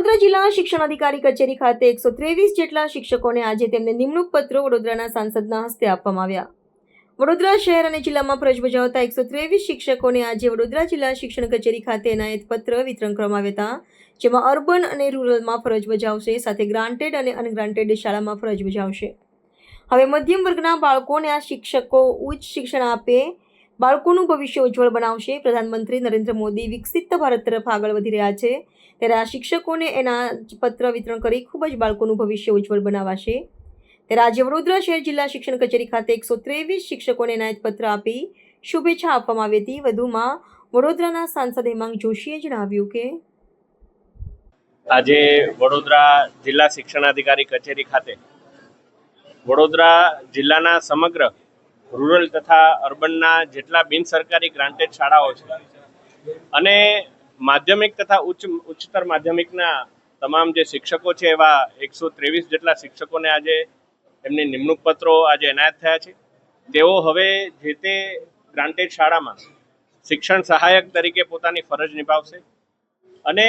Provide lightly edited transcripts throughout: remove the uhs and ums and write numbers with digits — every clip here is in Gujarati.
વડોદરા જિલ્લા શિક્ષણ અધિકારી કચેરી ખાતે 123 જેટલા શિક્ષકોને આજે તેમને નિમણૂક પત્રો વડોદરાના સાંસદના હસ્તે આપવામાં આવ્યા. વડોદરા શહેર અને જિલ્લામાં ફરજ બજાવતા 123 શિક્ષકોને આજે વડોદરા જિલ્લા શિક્ષણ કચેરી ખાતે એનાયત પત્ર વિતરણ કરવામાં આવ્યા હતા, જેમાં અર્બન અને રૂરલમાં ફરજ બજાવશે, સાથે ગ્રાન્ટેડ અને અનગ્રાન્ટેડ શાળામાં ફરજ બજાવશે. હવે મધ્યમ વર્ગના બાળકોને આ શિક્ષકો ઉચ્ચ શિક્ષણ આપે, બાળકોનું ભવિષ્ય ઉજ્જવળ બનાવશે. પ્રધાનમંત્રી નરેન્દ્ર મોદી વિકસિત ભારત તરફ આગળ વધી રહ્યા છે, ત્યારે આ શિક્ષકોને એના પત્ર વિતરણ કરી ખૂબ જ બાળકોનું ભવિષ્ય ઉજ્જવળ બનાવાશે. ત્યારે આજે વડોદરા શહેર જિલ્લા શિક્ષણ કચેરી ખાતે 123 શિક્ષકોને એનાયત પત્ર આપી શુભેચ્છા આપવામાં આવી હતી. વધુમાં વડોદરાના સાંસદ હેમાંગ જોશીએ જણાવ્યું કે આજે વડોદરા જિલ્લા શિક્ષણાધિકારી કચેરી ખાતે વડોદરા જિલ્લાના સમગ્ર રૂરલ તથા અર્બનના જેટલા બિન સરકારી ગ્રાન્ટેડ શાળાઓ છે અને માધ્યમિક તથા ઉચ્ચતર માધ્યમિકના તમામ જે શિક્ષકો છે એવા 123 જેટલા શિક્ષકોને આજે એમની નિમણૂક પત્રો આજે એનાયત થયા છે. તેઓ હવે જે તે ગ્રાન્ટેડ શાળામાં શિક્ષણ સહાયક તરીકે પોતાની ફરજ નિભાવશે અને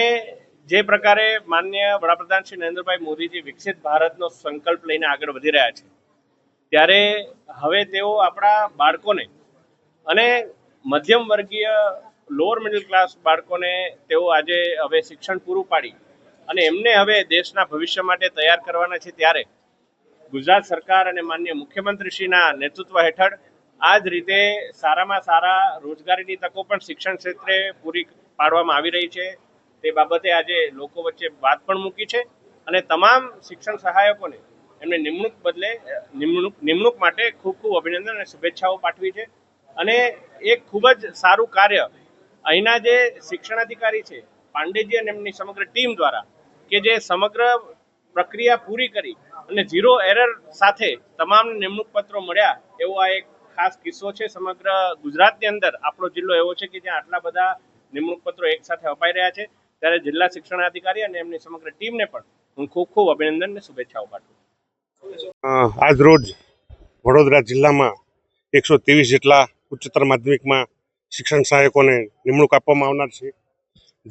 જે પ્રકારે માનનીય વડાપ્રધાન શ્રી નરેન્દ્રભાઈ મોદીજી વિકસિત ભારતનો સંકલ્પ લઈને આગળ વધી રહ્યા છે, ત્યારે હવે તેઓ આપણા બાળકોને અને મધ્યમ વર્ગીય લોઅર મિડલ ક્લાસ બાળકોને તેઓ આજે હવે શિક્ષણ પૂરું પાડી અને એમને હવે દેશના ભવિષ્ય માટે તૈયાર કરવાના છે. ત્યારે ગુજરાત સરકાર અને માનનીય મુખ્યમંત્રીશ્રીના નેતૃત્વ હેઠળ આ જ રીતે સારામાં સારા રોજગારીની તકો પણ શિક્ષણ ક્ષેત્રે પૂરી પાડવામાં આવી રહી છે. તે બાબતે આજે લોકો વચ્ચે વાત પણ મૂકી છે અને તમામ શિક્ષણ સહાયકોને એમને નિમણૂક માટે ખૂબ ખૂબ અભિનંદન અને શુભેચ્છાઓ પાઠવી છે. અને એક ખૂબ જ સારું કાર્ય અહીંના જે શિક્ષણાધિકારી છે પાંડેજી અને એમની સમગ્ર ટીમ દ્વારા, કે જે સમગ્ર પ્રક્રિયા પૂરી કરી અને ઝીરો એરર સાથે તમામ નિમણૂક પત્રો મળ્યા, એવો આ એક ખાસ કિસ્સો છે. સમગ્ર ગુજરાતની અંદર આપણો જિલ્લો એવો છે કે જ્યાં આટલા બધા નિમણૂક પત્રો એક સાથે અપાઈ રહ્યા છે. ત્યારે જિલ્લા શિક્ષણાધિકારી અને એમની સમગ્ર ટીમને પણ હું ખૂબ ખૂબ અભિનંદન અને શુભેચ્છાઓ પાઠવું. આજ રોજ વડોદરા જિલ્લામાં 123 જેટલા ઉચ્ચતર માધ્યમિકમાં શિક્ષણ સહાયકોને નિમણૂક આપવામાં આવનાર છે,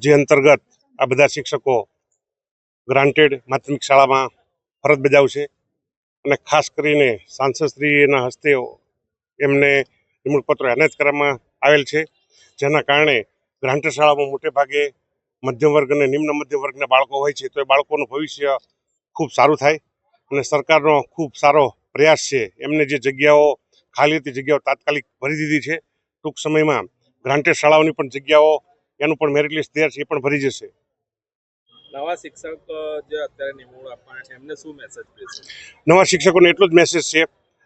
જે અંતર્ગત આ બધા શિક્ષકો ગ્રાન્ટેડ માધ્યમિક શાળામાં ફરજ બજાવશે અને ખાસ કરીને સાંસદશ્રીના હસ્તે એમને નિમણૂક પત્રો એનાયત કરવામાં આવેલ છે, જેના કારણે ગ્રાન્ટેડ શાળામાં મોટે ભાગે મધ્યમ વર્ગ અને નિમ્ન મધ્યમ વર્ગના બાળકો હોય છે, તો એ બાળકોનું ભવિષ્ય ખૂબ સારું થાય અને સરકારનો ખૂબ સારો પ્રયાસ છે. એમને જે જગ્યાઓ ખાલી હતી જગ્યાઓ તાત્કાલિક ભરી દીધી છે. ટૂંક સમયમાં ગ્રાન્ટેડ શાળાઓની પણ જગ્યાઓ એનું પણ મેરિટ લિસ્ટ તૈયાર છે, એ પણ ભરી જશે. નવા શિક્ષક જે અત્યારે નિમણૂક આપવાના છે એમને શું મેસેજ દેશે? નવા શિક્ષકોને એટલો જ મેસેજ છે,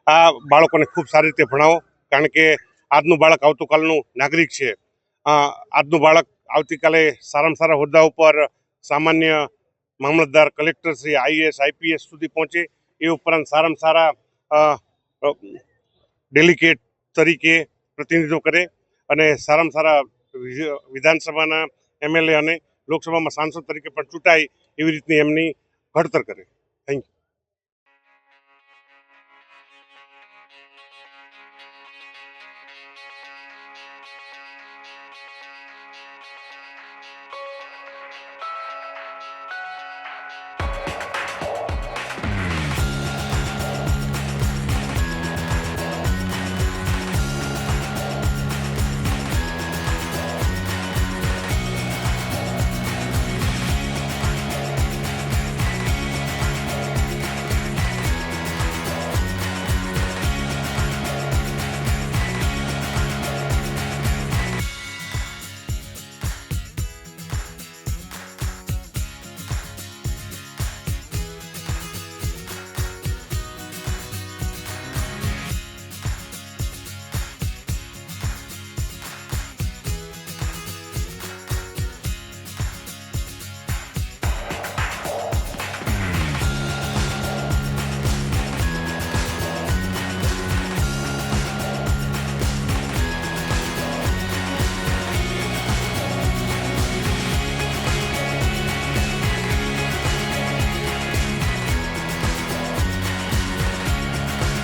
આ બાળકોને ખૂબ સારી રીતે ભણાવો, કારણ કે આજનું બાળક આવતીકાલનું નાગરિક છે. આજનું બાળક આવતીકાલે સારામાં સારા હોદ્દા ઉપર સામાન્ય મામલતદાર, કલેક્ટર શ્રી, IAS, IPS સુધી પહોંચે, એ ઉપરાંત સારામાં સારા ડેલિગેટ તરીકે પ્રતિનિધિત્વ કરે અને સારામાં સારા વિધાનસભાના MLA અને લોકસભામાં સાંસદ તરીકે પણ ચૂંટાય, એવી રીતની એમની ઘડતર કરે. Thank you.